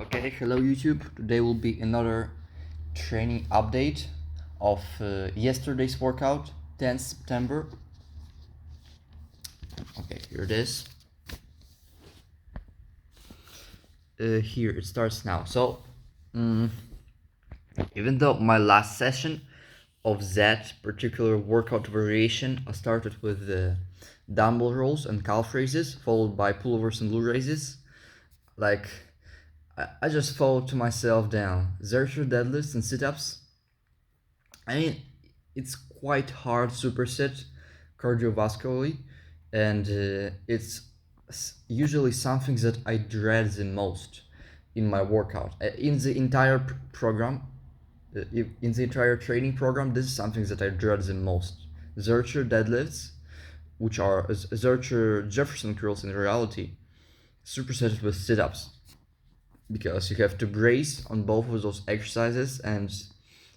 Okay, hello YouTube. Today will be another training update of yesterday's workout, 10th September. Okay, here it is. Here it starts now. So, even though my last session of that particular workout variation, I started with dumbbell rolls and calf raises, followed by pullovers and glute raises. Like, I just thought to myself, down, zercher deadlifts and sit-ups. I mean, it's quite hard superset cardiovascularly, and it's usually something that I dread the most in my workout. In the entire program, in the entire training program, this is something that I dread the most. Zercher deadlifts, which are Zercher Jefferson curls in reality, supersetted with sit-ups, because you have to brace on both of those exercises, and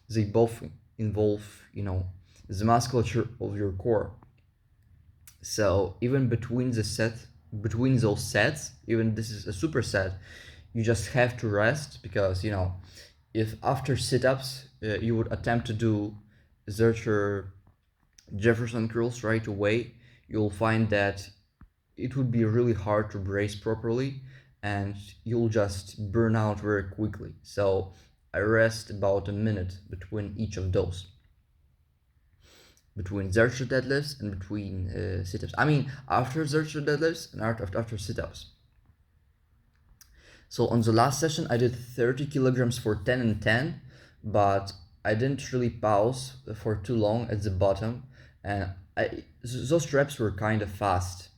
they both involve, the musculature of your core. So even between those sets, even this is a superset, you just have to rest, because if after sit-ups you would attempt to do Zercher Jefferson curls right away, you'll find that it would be really hard to brace properly, and you'll just burn out very quickly. So I rest about a minute between each of those, between Zercher deadlifts and between sit-ups. I mean, after Zercher deadlifts and after sit-ups. So on the last session, I did 30 kilograms for 10 and 10, but I didn't really pause for too long at the bottom, and those reps were kind of fast.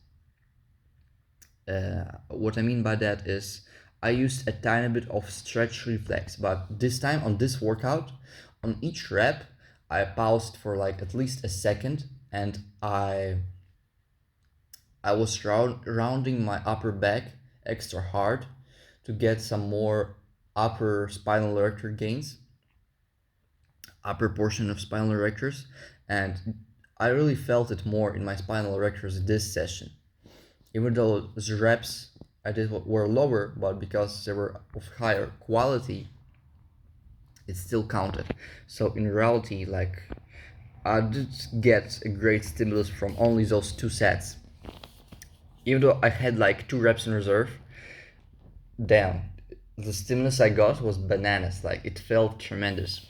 What I mean by that is I used a tiny bit of stretch reflex, but this time on this workout, on each rep, I paused for like at least a second, and I was rounding my upper back extra hard to get some more upper spinal erector gains, upper portion of spinal erectors, and I really felt it more in my spinal erectors this session. Even though the reps I did were lower, but because they were of higher quality, it still counted. So in reality, like, I did get a great stimulus from only those two sets. Even though I had like 2 reps in reserve, damn, the stimulus I got was bananas. Like, it felt tremendous.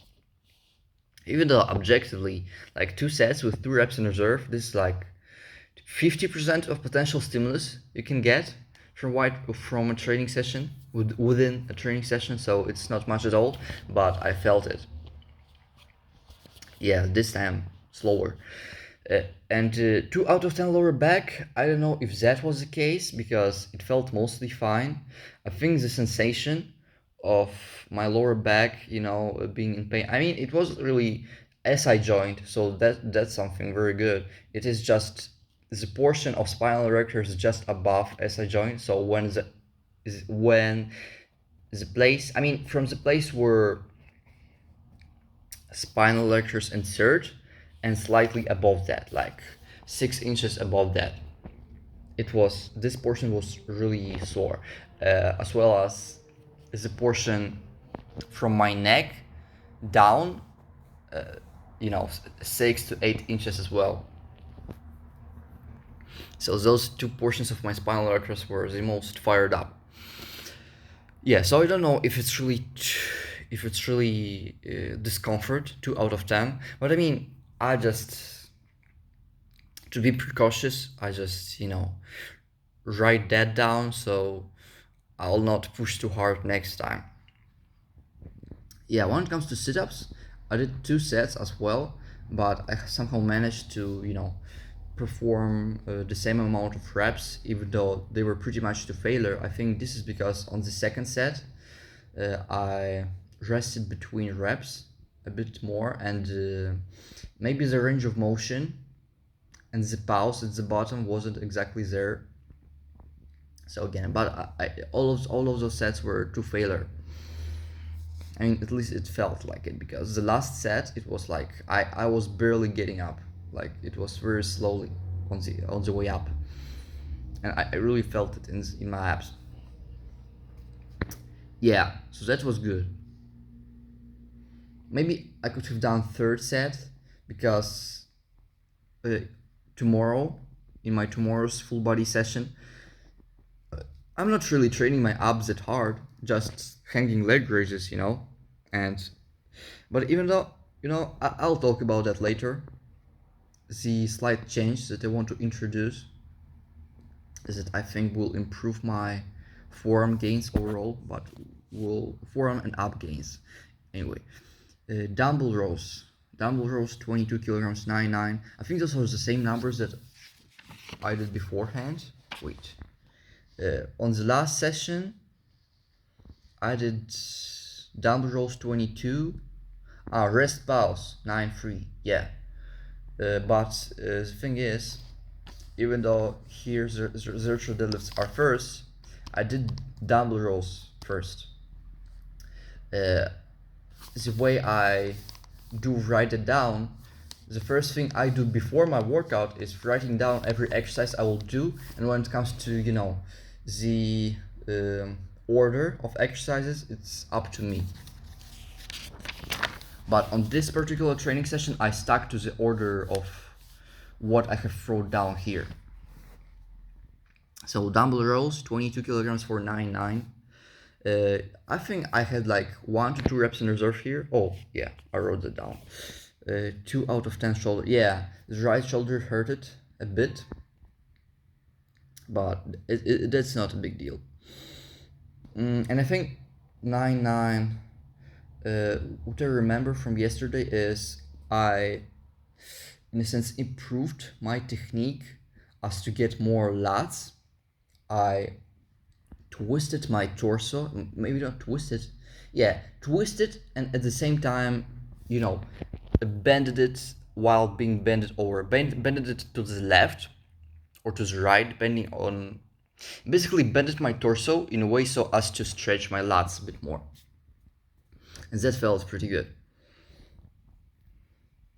Even though objectively, like 2 sets with 2 reps in reserve, this is like 50% of potential stimulus you can get from a training session, within a training session, so it's not much at all, but I felt it. Yeah, this time slower. And 2 out of 10 lower back, I don't know if that was the case, because it felt mostly fine. I think the sensation of my lower back, being in pain, I mean, it was really SI joint, so that's something very good. It is just the portion of spinal erectors just above SI joint, so when the place, I mean, from the place where spinal erectors insert, and slightly above that, like 6 inches above that, this portion was really sore, as well as the portion from my neck down, 6 to 8 inches as well. So those 2 portions of my spinal erectors were the most fired up. Yeah, so I don't know if it's really discomfort, 2 out of 10, but I mean, to be precautious, I just write that down, so I'll not push too hard next time. Yeah, when it comes to sit-ups, I did 2 sets as well, but I somehow managed to perform the same amount of reps, even though they were pretty much to failure. I think this is because on the second set, I rested between reps a bit more, and maybe the range of motion and the pause at the bottom wasn't exactly there. So again, but all of those sets were to failure. I mean, at least it felt like it, because the last set, it was like I was barely getting up. Like, it was very slowly on the way up, and I really felt it in my abs. Yeah, so that was good. Maybe I could have done third set because uh, tomorrow, in my tomorrow's full body session, I'm not really training my abs that hard, just hanging leg raises, And but even though, I'll talk about that later. The slight change that I want to introduce is that I think will improve my forearm gains overall, but will forearm and ab gains. Anyway, dumbbell rows. Dumbbell rows 22 kilograms, 99. I think those are the same numbers that I did beforehand. Wait. On the last session, I did dumbbell rows 22. Rest pause 9-3. Yeah. But the thing is, even though here the zero deadlifts are first, I did dumbbell rows first. The way I do write it down, the first thing I do before my workout is writing down every exercise I will do, and when it comes to the order of exercises, it's up to me. But on this particular training session, I stuck to the order of what I have thrown down here. So dumbbell rows, 22 kilograms for 9-9. I think I had like 1 to 2 reps in reserve here. Oh yeah, I wrote that down. 2 out of 10 shoulder. Yeah, the right shoulder hurted a bit, but that's not a big deal. And I think 9-9. What I remember from yesterday is I, in a sense, improved my technique as to get more lats. I twisted my torso, maybe not twisted, yeah, twisted, and at the same time, bended it while being bended over, bended it to the left or to the right, depending on, basically bended my torso in a way so as to stretch my lats a bit more. And that felt pretty good.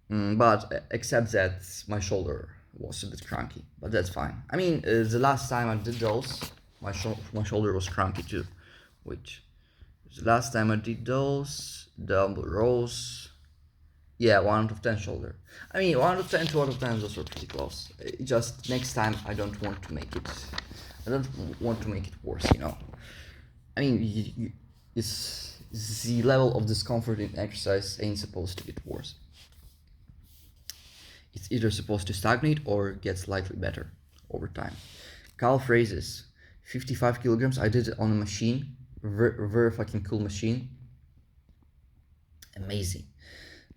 But except that my shoulder was a bit cranky, but that's fine. I mean, the last time I did those, my shoulder was cranky too, which the last time I did those dumbbell rows, yeah, 1 out of 10 shoulder. I mean, 1 out of 10, 2 out of 10, those were pretty close. Just next time I don't want to make it worse, I mean, it's the level of discomfort in exercise ain't supposed to get worse. It's either supposed to stagnate or get slightly better over time. Calf raises, 55 kilograms. I did it on a machine, very fucking cool machine. Amazing.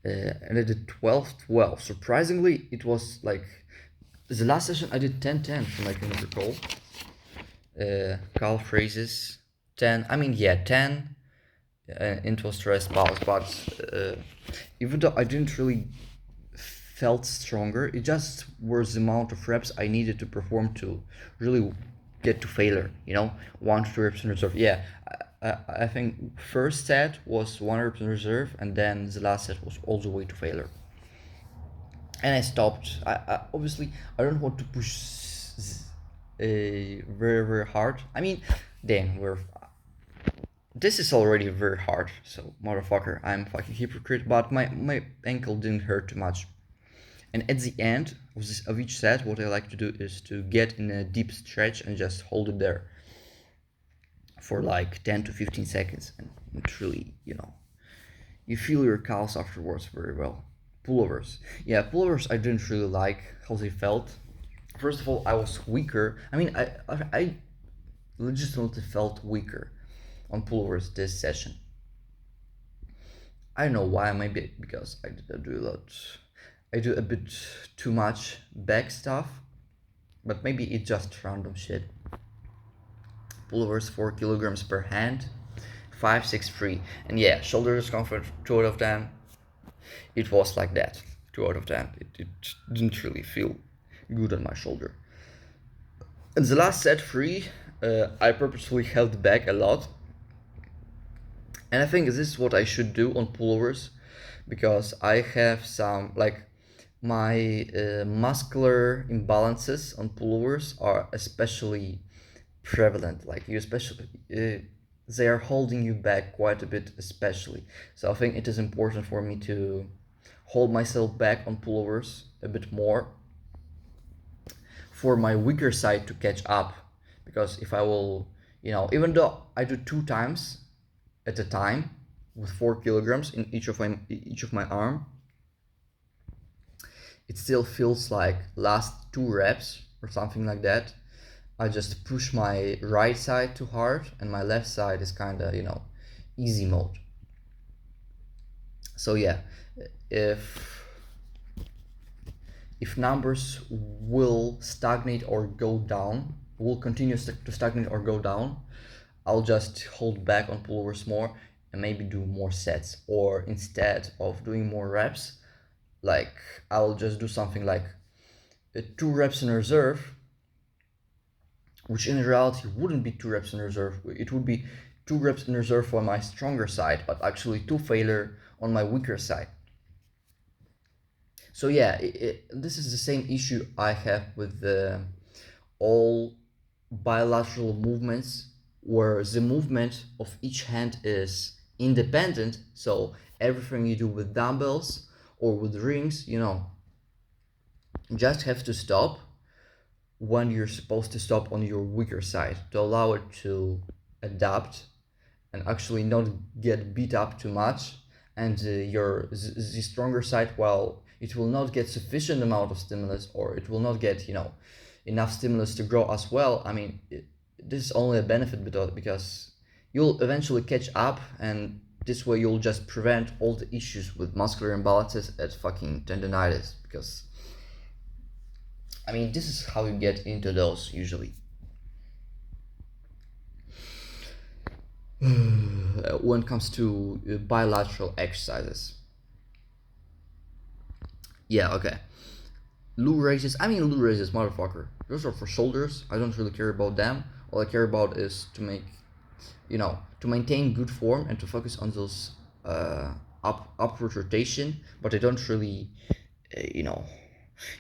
And I did 12-12. Surprisingly, it was like the last session I did 10-10 from I can recall. Calf raises 10. I mean, yeah, 10 into a stress pause, but even though I didn't really felt stronger, it just was the amount of reps I needed to perform to really get to failure, 1 to 2 reps in reserve. Yeah, I think first set was 1 rep in reserve, and then the last set was all the way to failure. And I stopped. I obviously I don't want to push very, very hard. I mean, damn, this is already very hard, so motherfucker, I'm a fucking hypocrite, but my ankle didn't hurt too much. And at the end of each set, what I like to do is to get in a deep stretch and just hold it there for like 10 to 15 seconds. And it really, you feel your calves afterwards very well. Pullovers. Yeah, pullovers I didn't really like how they felt. First of all, I was weaker. I mean, I legitimately felt weaker on pullovers this session. I don't know why, maybe because I do a bit too much back stuff, but maybe it's just random shit. Pullovers 4 kilograms per hand, 5-6-3, and yeah, shoulder discomfort 2 out of 10. It was like that, 2 out of 10. It didn't really feel good on my shoulder. And the last set 3, I purposefully held back a lot, and I think this is what I should do on pullovers, because I have some my muscular imbalances on pullovers are especially prevalent. Like you especially they are holding you back quite a bit, especially. So I think it is important for me to hold myself back on pullovers a bit more for my weaker side to catch up. Because if I will, even though I do 2 times at a time with 4 kilograms in each of my arm, it still feels like last 2 reps or something like that. I just push my right side too hard and my left side is kind of, easy mode. So yeah, if numbers will stagnate or go down, will continue to stagnate or go down, I'll just hold back on pullovers more and maybe do more sets. Or instead of doing more reps, like I'll just do something like 2 reps in reserve, which in reality wouldn't be 2 reps in reserve. It would be 2 reps in reserve for my stronger side, but actually 2 failure on my weaker side. So yeah, this is the same issue I have with all bilateral movements, where the movement of each hand is independent. So everything you do with dumbbells or with rings, just have to stop when you're supposed to stop on your weaker side to allow it to adapt and actually not get beat up too much. And the stronger side, well, it will not get sufficient amount of stimulus, or it will not get enough stimulus to grow as well. I mean, this is only a benefit because you'll eventually catch up, and this way you'll just prevent all the issues with muscular imbalances at fucking tendonitis. Because I mean, this is how you get into those usually. When it comes to bilateral exercises. Yeah, okay. Loo raises, motherfucker. Those are for shoulders. I don't really care about them. All I care about is to maintain good form and to focus on those upward rotation. But I don't really,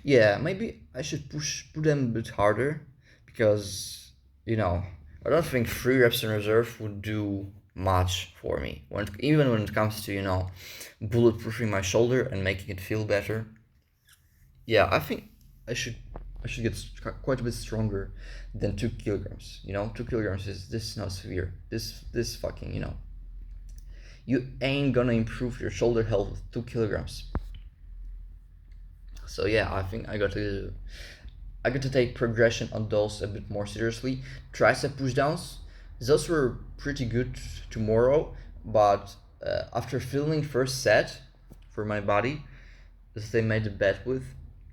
yeah, maybe I should put them a bit harder, because I don't think 3 reps in reserve would do much for me even when it comes to bulletproofing my shoulder and making it feel better. Yeah, I think I should get quite a bit stronger than 2 kilograms. 2 kilograms is not severe. This fucking you ain't gonna improve your shoulder health with 2 kilograms. So yeah, I think I got to take progression on those a bit more seriously. Tricep pushdowns, those were pretty good tomorrow, but after filming first set for my body that they made a bet with,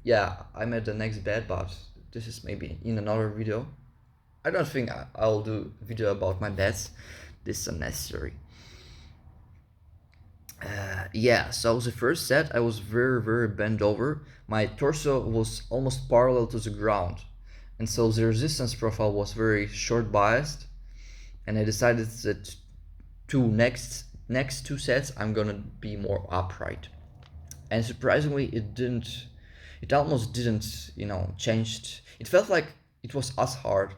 yeah, I made the next bet, but this is maybe in another video. I don't think I'll do a video about my bets. This is unnecessary. Yeah, so the first set I was very, very bent over. My torso was almost parallel to the ground, and so the resistance profile was very short biased, and I decided that next 2 sets I'm gonna be more upright. And surprisingly, it almost didn't changed. It felt like it was as hard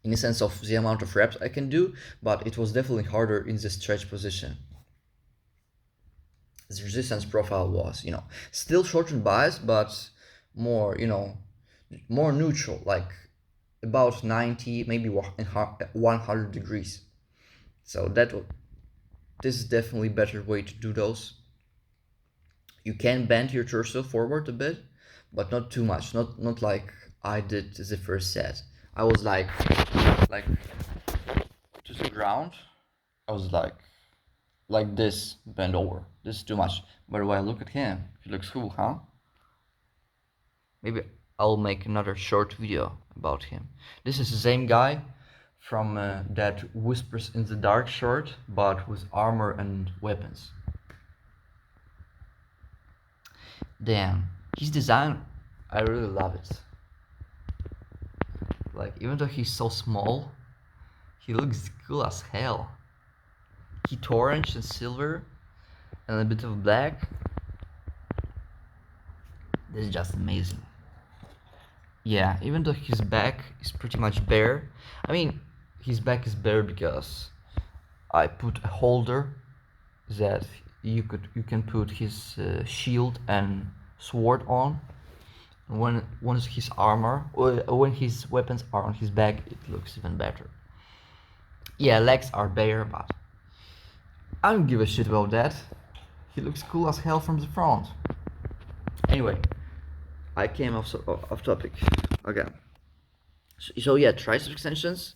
in the sense of the amount of reps I can do, but it was definitely harder in the stretch position. The resistance profile was still short and biased, but more more neutral, like about 90, maybe 100 degrees. So this is definitely a better way to do those. You can bend your torso forward a bit, but not too much. Not like I did the first set. I was like to the ground. I was like this, bend over. This is too much. By the way, look at him. He looks cool, huh? Maybe I'll make another short video about him. This is the same guy from that Whispers in the Dark short, but with armor and weapons. Damn, his design, I really love it. Like, even though he's so small, he looks cool as hell. Heat orange and silver and a bit of black. This is just amazing. Yeah, even though his back is pretty much bare, I mean, his back is better because I put a holder that you can put his shield and sword on. When once his armor or when his weapons are on his back, it looks even better. Yeah, legs are better, but I don't give a shit about that. He looks cool as hell from the front. Anyway, I came off topic again. So yeah, tricep extensions.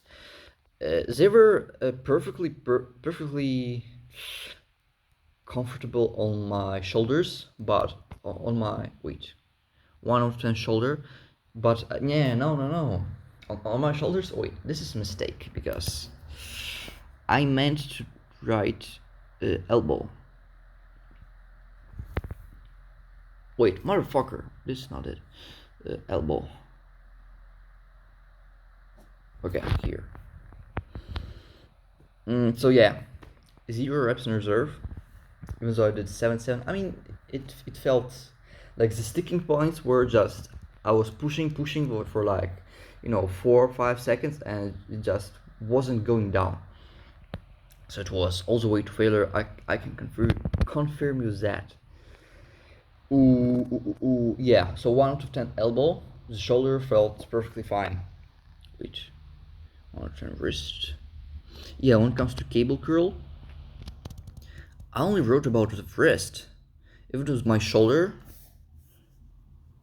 They were perfectly comfortable on my shoulders, but on my 1 out of 10 shoulder. But yeah, no. On my shoulders. Wait, this is a mistake because I meant to write elbow. Wait, motherfucker, this is not it. Elbow. Okay, here. So yeah, 0 reps in reserve. Even though I did 7-7, I mean, it felt like the sticking points were just I was pushing for like 4 or 5 seconds, and it just wasn't going down. So it was all the way to failure. I can confirm you that. Ooh, yeah. So 1 out of 10 elbow. The shoulder felt perfectly fine. Wait, 1 out of 10 wrist. Yeah, when it comes to cable curl, I only wrote about the wrist. If it was my shoulder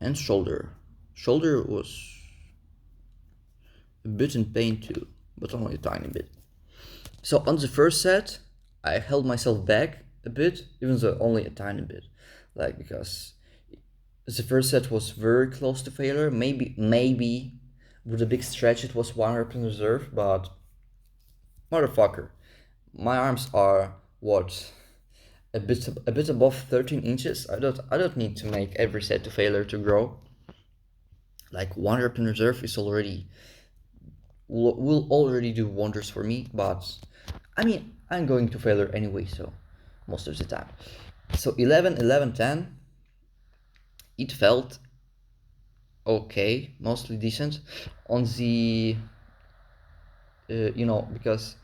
and shoulder was a bit in pain too, but only a tiny bit. So on the first set, I held myself back a bit, even though only a tiny bit, like because the first set was very close to failure. Maybe with a big stretch it was 1 rep in reserve, but motherfucker, my arms are what a bit above 13 inches. I don't need to make every set to failure to grow. Like 1 rep in reserve is already will already do wonders for me, but I mean, I'm going to failure anyway, so most of the time. So 11-10, it felt okay, mostly decent on the because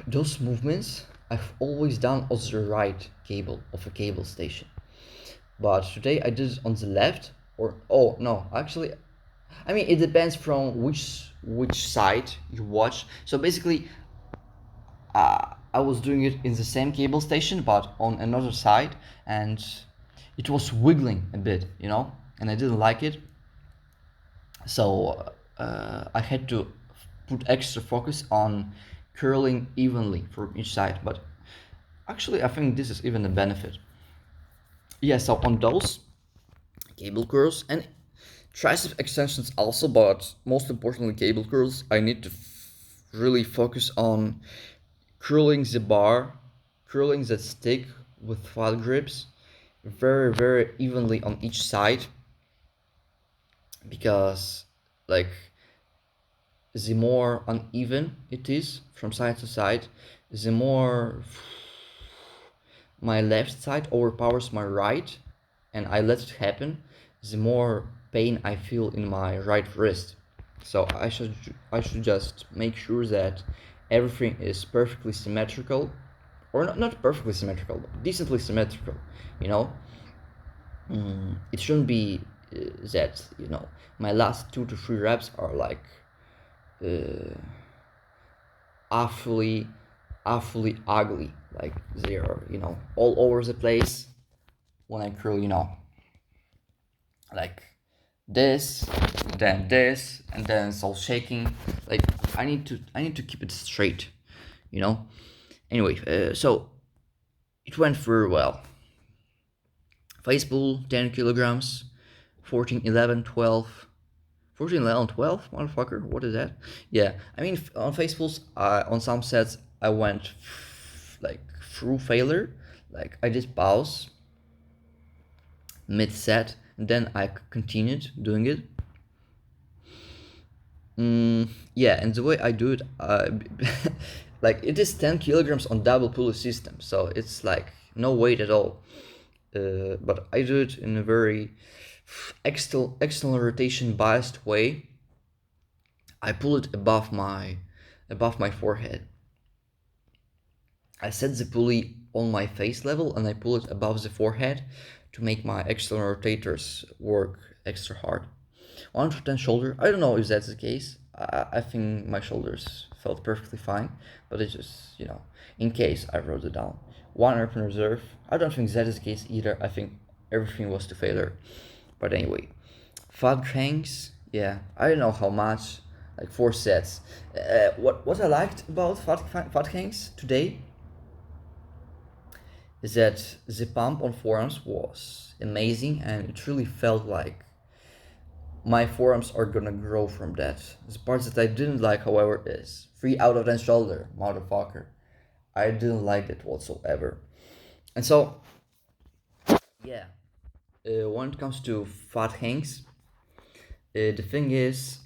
those movements I've always done on the right cable of a cable station, but today I did it on the left. Or oh no, actually, I mean, it depends from which side you watch. So basically, I was doing it in the same cable station but on another side, and it was wiggling a bit, and I didn't like it. So I had to put extra focus on curling evenly from each side. But actually, I think this is even a benefit. Yeah, so on those cable curls and tricep extensions also, but most importantly cable curls, I need to really focus on curling the bar, curling the stick with flat grips very evenly on each side, because like the more uneven it is from side to side, the more my left side overpowers my right and I let it happen, the more pain I feel in my right wrist. So I should just make sure that everything is perfectly symmetrical, or not perfectly symmetrical, but decently symmetrical, you know. It shouldn't be that my last 2 to 3 reps are like awfully ugly, like they are all over the place when I curl, like this, and then it's all shaking. Like I need to keep it straight, Anyway, so it went very well. Face pull 10 kilograms, 14, 11, 12. 14, 11, 12, motherfucker, what is that? Yeah, I mean, on face pulls, on some sets, I went like through failure. Like I did pause mid set, and then I continued doing it. Yeah, and the way I do it, like it is 10 kilograms on double pulley system, so it's like no weight at all. But I do it in a very external rotation biased way. I pull it above my forehead. I set the pulley on my face level and I pull it above the forehead to make my external rotators work extra hard. 110 shoulder, I don't know if that's the case. I think my shoulders felt perfectly fine, but it's just, in case I wrote it down. One rep in reserve, I don't think that is the case either. I think everything was to failure. But anyway, fat cranks, yeah, I don't know how much, like 4 sets. What I liked about fat cranks today is that the pump on forearms was amazing and it really felt like my forearms are gonna grow from that. The parts that I didn't like, however, is 3 out of 10 shoulder, motherfucker. I didn't like it whatsoever. And so, yeah, when it comes to fat hangs, the thing is,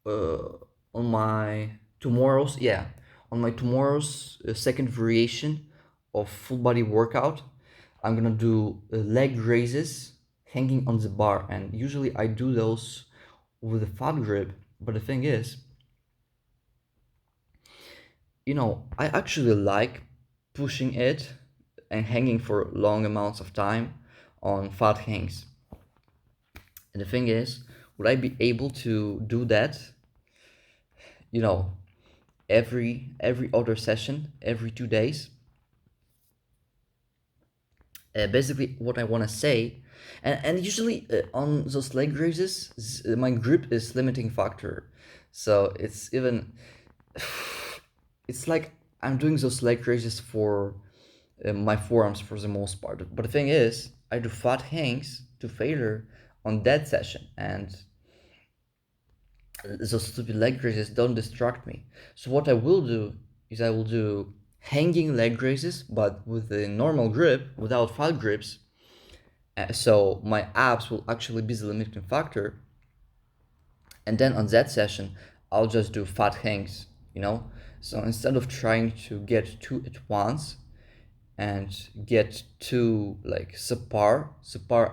uh, on my tomorrow's second variation of full body workout, I'm gonna do leg raises hanging on the bar, and usually I do those with a fat grip. But the thing is, I actually like pushing it and hanging for long amounts of time on fat hangs. And the thing is, would I be able to do that, you know, every other session, every 2 days? Basically, what I want to say, and usually on those leg raises, my grip is limiting factor. So it's like I'm doing those leg raises for my forearms for the most part. But the thing is, I do fat hangs to failure on that session, and those stupid leg raises don't distract me. So what I will do is I will do hanging leg raises, but with a normal grip, without fat grips. So my abs will actually be the limiting factor. And then on that session, I'll just do fat hangs, So instead of trying to get two at once and get two like subpar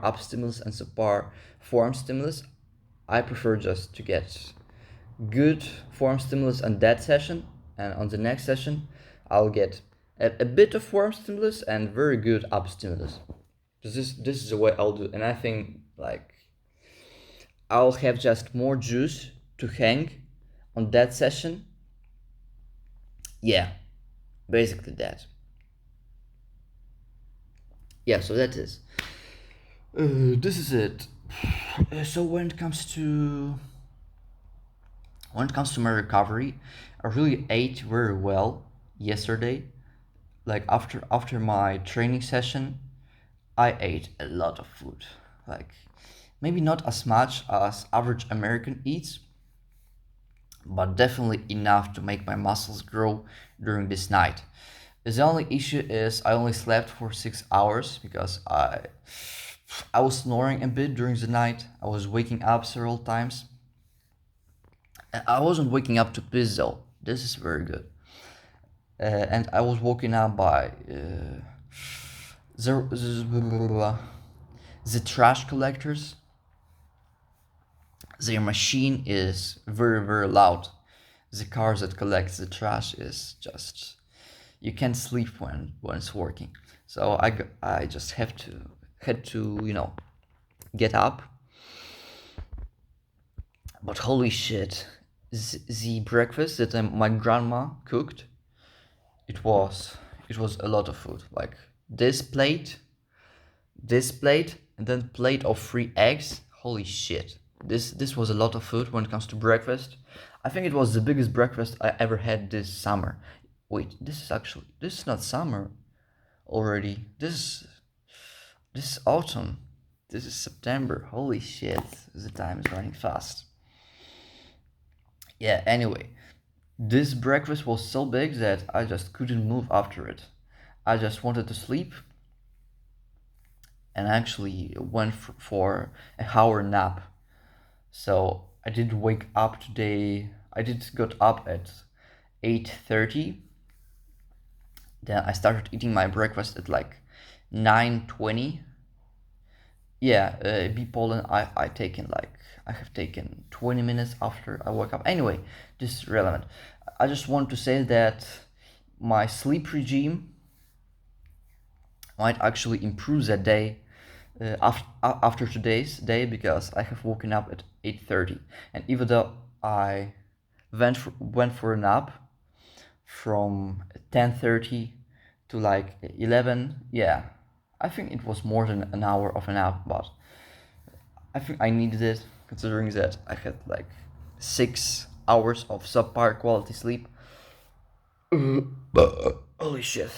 ab stimulus and subpar forearm stimulus, I prefer just to get good forearm stimulus on that session, and on the next session I'll get a bit of forearm stimulus and very good ab stimulus. This is the way I'll do, and I think like I'll have just more juice to hang on that session. Yeah, basically that. Yeah, so that is. This is it. So when it comes to my recovery, I really ate very well yesterday. Like after my training session, I ate a lot of food. Like maybe not as much as average American eats, but definitely enough to make my muscles grow during this night. The only issue is I only slept for 6 hours because I was snoring a bit during the night. I was waking up several times. I wasn't waking up to piss though. This is very good. And I was woken up by the trash collectors. Their machine is very, very loud. The cars that collect the trash is just, you can't sleep when it's working. So I just had to get up. But holy shit, the breakfast that my grandma cooked, it was a lot of food. Like this plate, and then plate of 3 eggs. Holy shit, this was a lot of food when it comes to breakfast. I think it was the biggest breakfast I ever had this summer. Wait, this is not summer already. This is autumn. This is September. Holy shit, the time is running fast. Yeah, anyway, this breakfast was so big that I just couldn't move after it. I just wanted to sleep, and I actually went for a hour nap. So I did wake up today. I did got up at 8:30. Then I started eating my breakfast at like 9:20. Yeah, bee pollen I take in like I have taken 20 minutes after I woke up. Anyway, this is relevant. I just want to say that my sleep regime might actually improve that day after today's day, because I have woken up at 8:30, and even though I went for a nap from 10:30 to like 11, yeah, I think it was more than an hour of a nap, but I think I needed it, considering that I had like 6 hours of subpar quality sleep. Holy shit.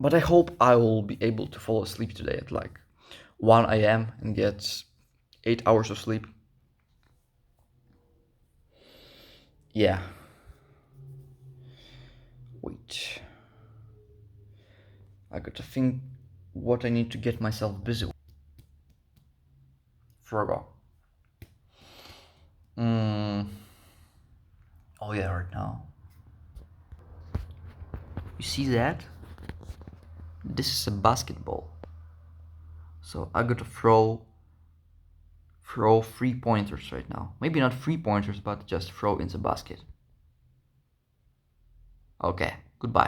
But I hope I will be able to fall asleep today at like 1 a.m. and get 8 hours of sleep. Yeah. Wait. I got to think what I need to get myself busy with. Forgot. Oh yeah, right now. You see that? This is a basketball. So I got to throw 3 pointers right now. Maybe not 3 pointers, but just throw in the basket. Okay, goodbye.